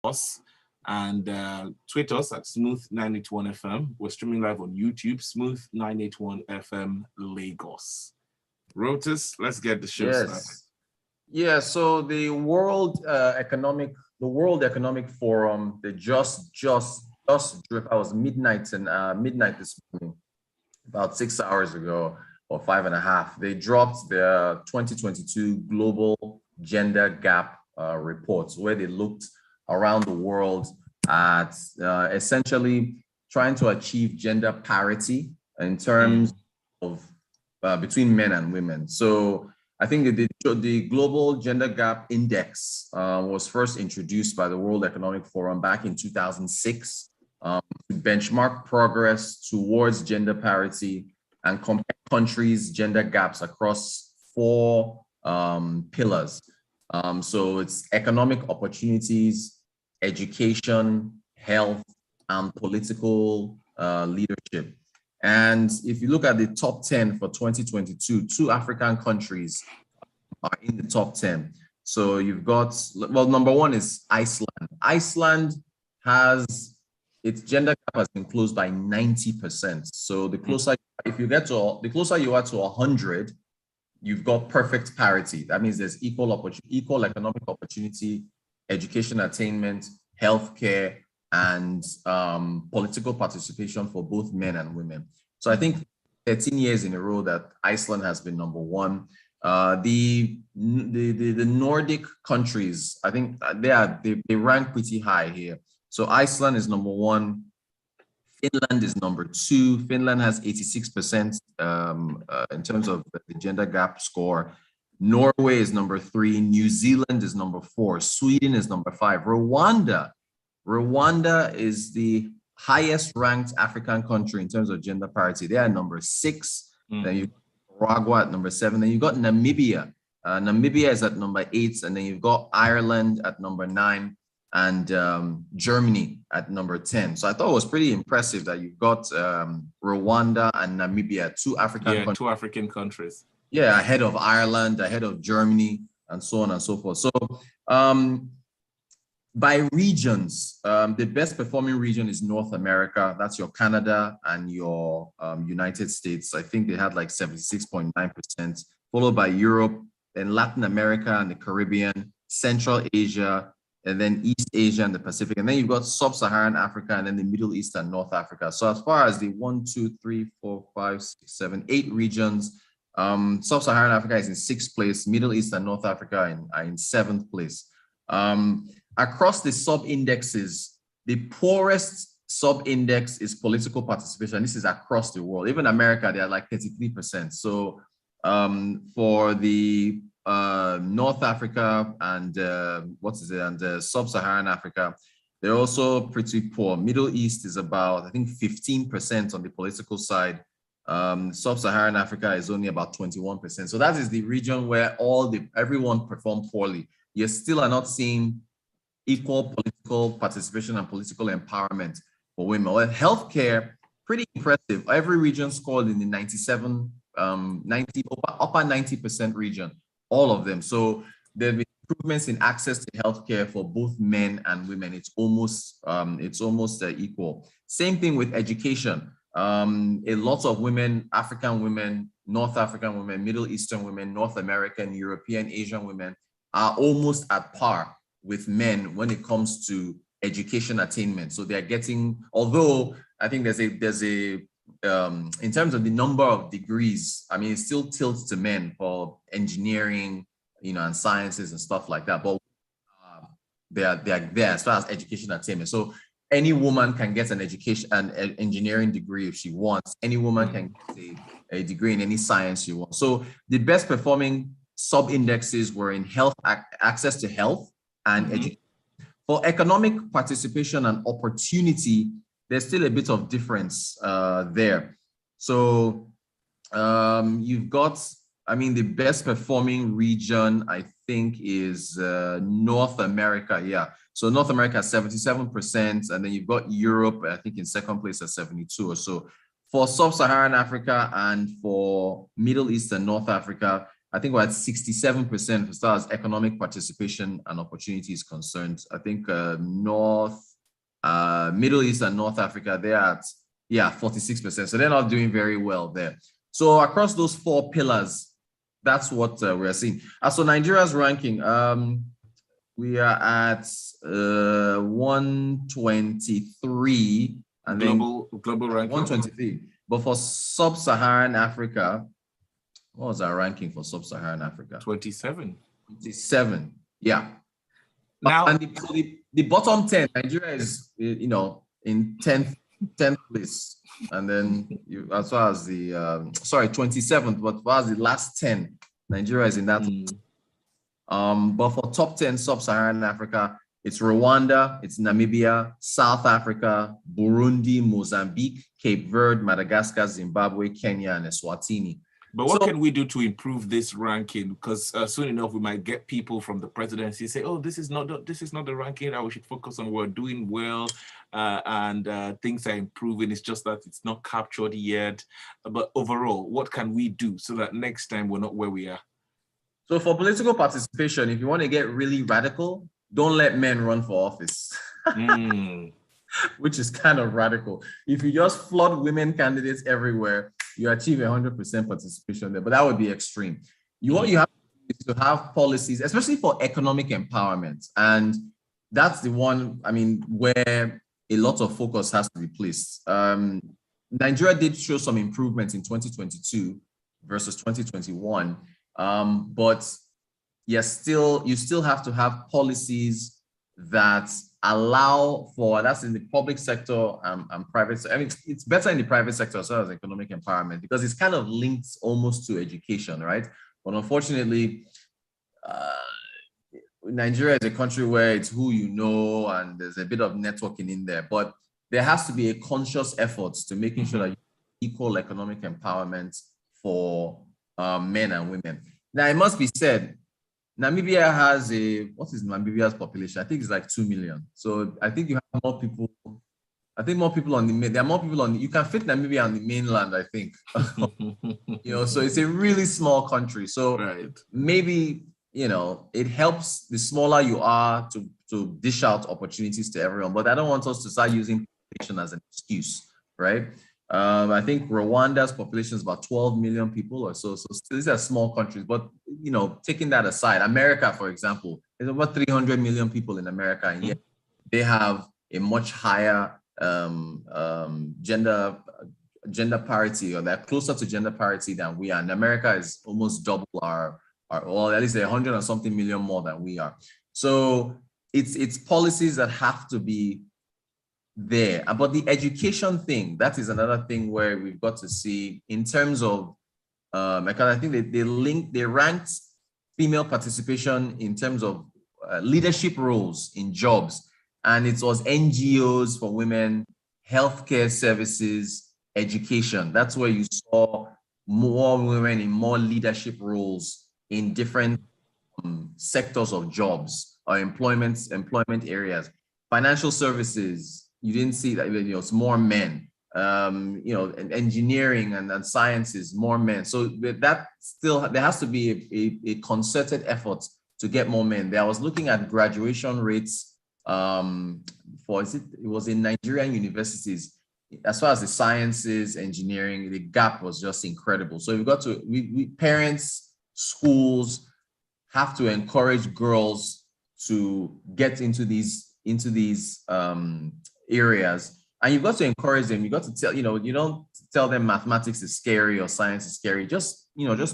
us and tweet us at Smooth981FM. We're streaming live on YouTube, Smooth981FM Lagos. Rotus, let's get the show started. Yeah, so the World Economic Forum, they just I was midnight this morning, about 6 hours ago or 5.5. They dropped their 2022 Global Gender Gap reports, where they looked around the world at essentially trying to achieve gender parity in terms of between men and women. So I think the Global Gender Gap Index was first introduced by the World Economic Forum back in 2006 to benchmark progress towards gender parity and compare countries' gender gaps across 4 pillars. So it's economic opportunities, education, health, and political leadership. And if you look at the top 10 for 2022, 2 African countries are in the top 10. So you've got, well, number 1 is Iceland. Iceland has, its gender gap has been closed by 90%. So the closer, if you get to, the closer you are to 100, you've got perfect parity. That means there's equal economic opportunity, education attainment, healthcare, and political participation for both men and women. So I think 13 years in a row that Iceland has been number 1. The Nordic countries, I think they rank pretty high here. So Iceland is number 1. Finland is number 2. Finland has 86% in terms of the gender gap score. Norway is number 3. New Zealand is number 4. Sweden is number 5. Rwanda is the highest ranked African country in terms of gender parity. They are number 6. Then you've got Paraguay at number 7. Then you've got Namibia. Namibia is at number 8. And then you've got Ireland at number 9 and Germany at number 10. So I thought it was pretty impressive that you've got Rwanda and Namibia, 2 African countries. Yeah, ahead of Ireland, ahead of Germany, and so on and so forth. So by regions, the best performing region is North America. That's your Canada and your United States. I think they had like 76.9%, followed by Europe, then Latin America and the Caribbean, Central Asia, and then East Asia and the Pacific. And then you've got Sub-Saharan Africa and then the Middle East and North Africa. So as far as the 1, 2, 3, 4, 5, 6, 7, 8 regions, Sub-Saharan Africa is in 6th place, Middle East and North Africa are in 7th place. Across the sub-indexes, the poorest sub-index is political participation. This is across the world. Even America, they are like 33%. So for the North Africa and Sub-Saharan Africa, they're also pretty poor. Middle East is about, I think, 15% on the political side. Sub-Saharan Africa is only about 21%. So that is the region where everyone performed poorly. You still are not seeing equal political participation and political empowerment for women. Well, healthcare, pretty impressive. Every region scored in the upper 90% region, all of them. So there have been improvements in access to healthcare for both men and women. It's almost equal. Same thing with education. A lot of women, African women, North African women, Middle Eastern women, North American, European, Asian women are almost at par with men when it comes to education attainment. So they're getting, although I think there's a in terms of the number of degrees, I mean, it still tilts to men for engineering, and sciences and stuff like that. But they are there as far as education attainment. So any woman can get an engineering degree if she wants. Any woman can get a degree in any science she wants. So the best performing sub-indexes were in health, access to health and education. For economic participation and opportunity, there's still a bit of difference there. So you've got, the best performing region, I think, is North America. Yeah. So North America, 77%. And then you've got Europe, I think, in second place at 72 or so. For Sub-Saharan Africa and for Middle East and North Africa, I think we're at 67% as far as economic participation and opportunity is concerned. I think Middle East and North Africa, they're at, 46%. So they're not doing very well there. So across those 4 pillars, that's what we're seeing. So Nigeria's ranking, we are at 123. And global ranking. 123. But for sub-Saharan Africa, what was our ranking for sub-Saharan Africa? 27. 27, yeah. Now, and the bottom 10, Nigeria is, in 10th place. And then as far as the, 27th, but as far as the last 10, Nigeria is in that list. But for top 10 sub-Saharan Africa, it's Rwanda, it's Namibia, South Africa, Burundi, Mozambique, Cape Verde, Madagascar, Zimbabwe, Kenya, and Eswatini. But what can we do to improve this ranking? Because soon enough, we might get people from the presidency say, "Oh, this is not the ranking that we should focus on. We're doing well, and things are improving. It's just that it's not captured yet." But overall, what can we do so that next time we're not where we are? So for political participation, if you want to get really radical, don't let men run for office. Which is kind of radical. If you just flood women candidates everywhere, you achieve 100% participation there, but that would be extreme. What you have to have policies, especially for economic empowerment. And that's the one, where a lot of focus has to be placed. Nigeria did show some improvements in 2022 versus 2021. But you still have to have policies that allow for, that's in the public sector and private sector. It's better in the private sector as well as economic empowerment because it's kind of linked almost to education, right? But unfortunately, Nigeria is a country where it's who you know and there's a bit of networking in there, but there has to be a conscious effort to making sure that you equal economic empowerment for men and women. Now, it must be said, Namibia has what is Namibia's population? I think it's like 2 million. So I think you have more people. I think more people there are more people you can fit Namibia on the mainland, I think. So it's a really small country. So maybe, it helps the smaller you are to dish out opportunities to everyone. But I don't want us to start using population as an excuse, right? I think Rwanda's population is about 12 million people or so. So these are small countries, but taking that aside, America, for example, there's about 300 million people in America, and yet they have a much higher gender parity, or they're closer to gender parity than we are. And America is almost double our well, at least 100 or something million more than we are. So it's policies that have to be there. But the education thing, that is another thing where we've got to see in terms of because I think they ranked female participation in terms of leadership roles in jobs, and it was NGOs for women, healthcare services, education. That's where you saw more women in more leadership roles in different sectors of jobs or employment areas. Financial services, you didn't see that, it's more men. And engineering and sciences, more men. So that still, there has to be a concerted effort to get more men. I was looking at graduation rates it was in Nigerian universities. As far as the sciences, engineering, the gap was just incredible. So parents, schools have to encourage girls to get into these areas. And you've got to encourage them. You got to tell, you don't tell them mathematics is scary or science is scary. Just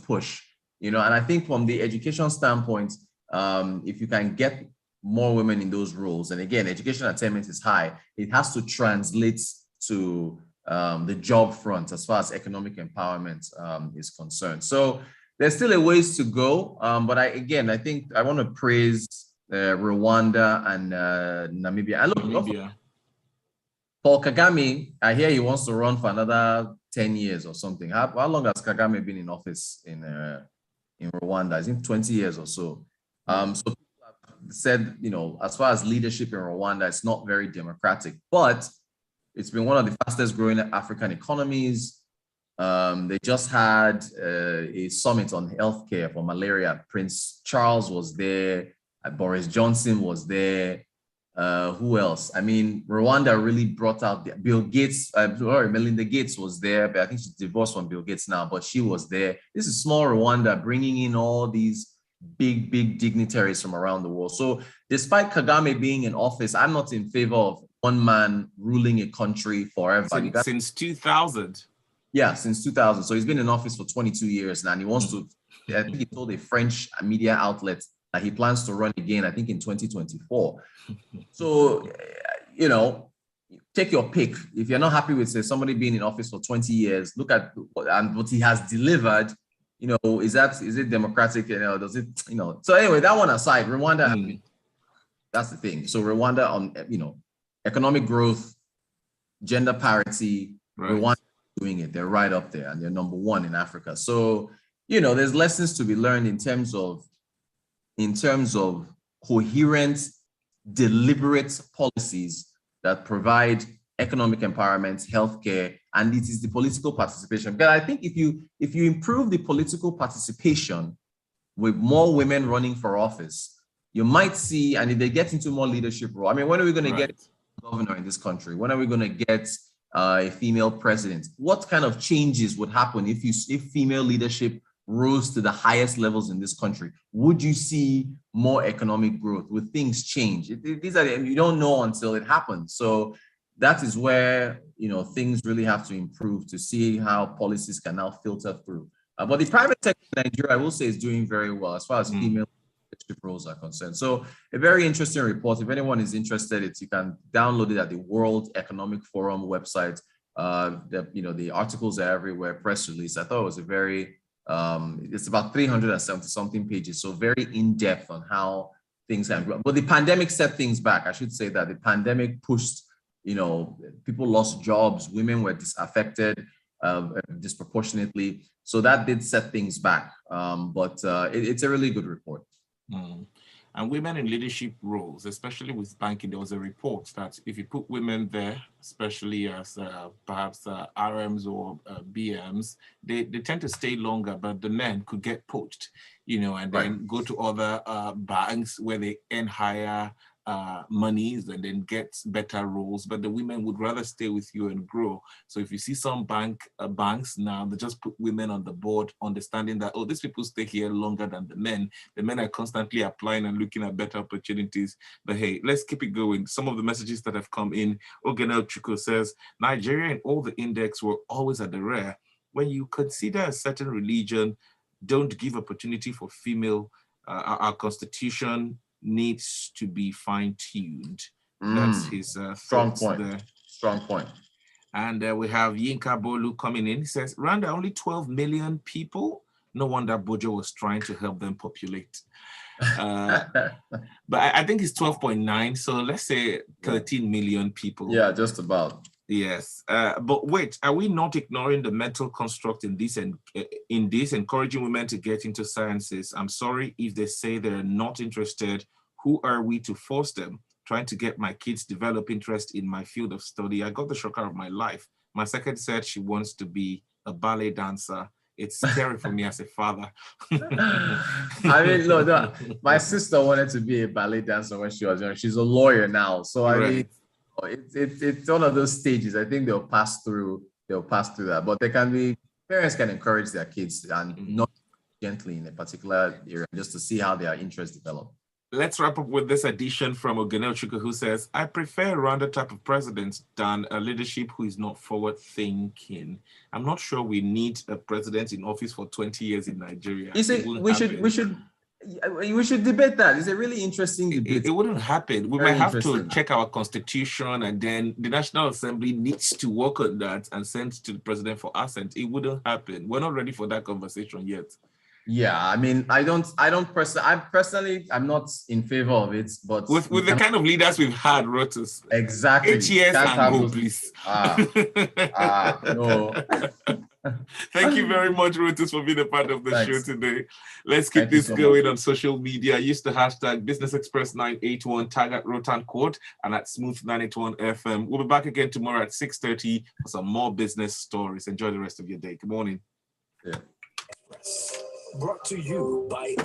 push, and I think from the education standpoint, if you can get more women in those roles, and again, education attainment is high, it has to translate to the job front as far as economic empowerment is concerned. So there's still a ways to go. But I think I want to praise Rwanda and Namibia. And look, Paul Kagame, I hear he wants to run for another 10 years or something. How long has Kagame been in office in Rwanda? I think 20 years or so. So people have said, as far as leadership in Rwanda, it's not very democratic, but it's been one of the fastest growing African economies. They just had a summit on healthcare for malaria. Prince Charles was there. Boris Johnson was there. Who else? I mean, Rwanda really brought out Bill Gates. Sorry, Melinda Gates was there, but I think she's divorced from Bill Gates now, but she was there. This is small Rwanda bringing in all these big dignitaries from around the world. So despite Kagame being in office, I'm not in favor of one man ruling a country forever. Since 2000. Yeah, since 2000. So he's been in office for 22 years now, and he wants to, I think he told a French media outlet that he plans to run again, I think in 2024. So, you know, take your pick. If you're not happy with, say, somebody being in office for 20 years, look at what he has delivered. You know, is it democratic? You know, does it, you know? So anyway, that one aside, Rwanda, that's the thing. So Rwanda on, you know, economic growth, gender parity, right. Rwanda doing it. They're right up there, and they're number one in Africa. So, you know, there's lessons to be learned in terms of coherent, deliberate policies that provide economic empowerment, healthcare, and it is the political participation. But I think if you improve the political participation with more women running for office, you might see, and if they get into more leadership role, I mean, when are we going to get a governor in this country? When are we going to get a female president? What kind of changes would happen if female leadership rose to the highest levels in this country? Would you see more economic growth? Would things change? These are, you don't know until it happens. So that is where, you know, things really have to improve to see how policies can now filter through. But the private sector in Nigeria, I will say, is doing very well as far as female leadership roles are concerned. So a very interesting report. If anyone is interested, you can download it at the World Economic Forum website. The articles are everywhere, press release. I thought it was a very it's about 370 something pages, so very in-depth on how things have grown. But the pandemic set things back. I should say that the pandemic pushed, you know, people lost jobs, women were disaffected disproportionately. So that did set things back. But it's a really good report. And women in leadership roles, especially with banking, there was a report that if you put women there, especially as perhaps RMs or BMs, they tend to stay longer, but the men could get poached, you know, and then go to other banks where they earn higher monies and then get better roles, but the women would rather stay with you and grow. So if you see some banks now, they just put women on the board, understanding that, oh, these people stay here longer than the men. The men are constantly applying and looking at better opportunities. But hey, let's keep it going. Some of the messages that have come in. Ogenel Chuko says, Nigeria and all the index were always at the rear. When you consider a certain religion, don't give opportunity for female, our constitution needs to be fine-tuned. That's his strong point there. Strong point. And we have Yinka Bolu coming in. He says, Rwanda, only 12 million people. No wonder Bojo was trying to help them populate. But I think it's 12.9. So let's say 13 million people. Yeah, just about. Yes, but wait, are we not ignoring the mental construct in this and in this encouraging women to get into sciences? I'm sorry if they say they're not interested. Who are we to force them? Trying to get my kids develop interest in my field of study. I got the shocker of my life. My second said she wants to be a ballet dancer. It's scary for me as a father. I mean, no, my sister wanted to be a ballet dancer when she was young. She's a lawyer now, so I mean. It's one of those stages. I think they'll pass through that, but parents can encourage their kids and not gently in a particular area just to see how their interests develop. Let's wrap up with this addition from Ogenel Chuka, who says, I prefer a Rwanda type of president than a leadership who is not forward thinking. I'm not sure we need a president in office for 20 years in Nigeria. We should debate that. It's a really interesting debate. It wouldn't happen. We might have to check our constitution, and then the National Assembly needs to work on that and send to the president for assent. It wouldn't happen. We're not ready for that conversation yet. Yeah, I mean, I'm not in favor of it, but with the kind of leaders we've had, Rotus. Exactly. 8 years and go, please. No. Thank you very much, Rotus, for being a part of the show today. Let's keep this going on social media. Use the hashtag BusinessExpress981, tag at Rotan Court and at Smooth981 FM. We'll be back again tomorrow at 6:30 for some more business stories. Enjoy the rest of your day. Good morning. Yeah. Brought to you by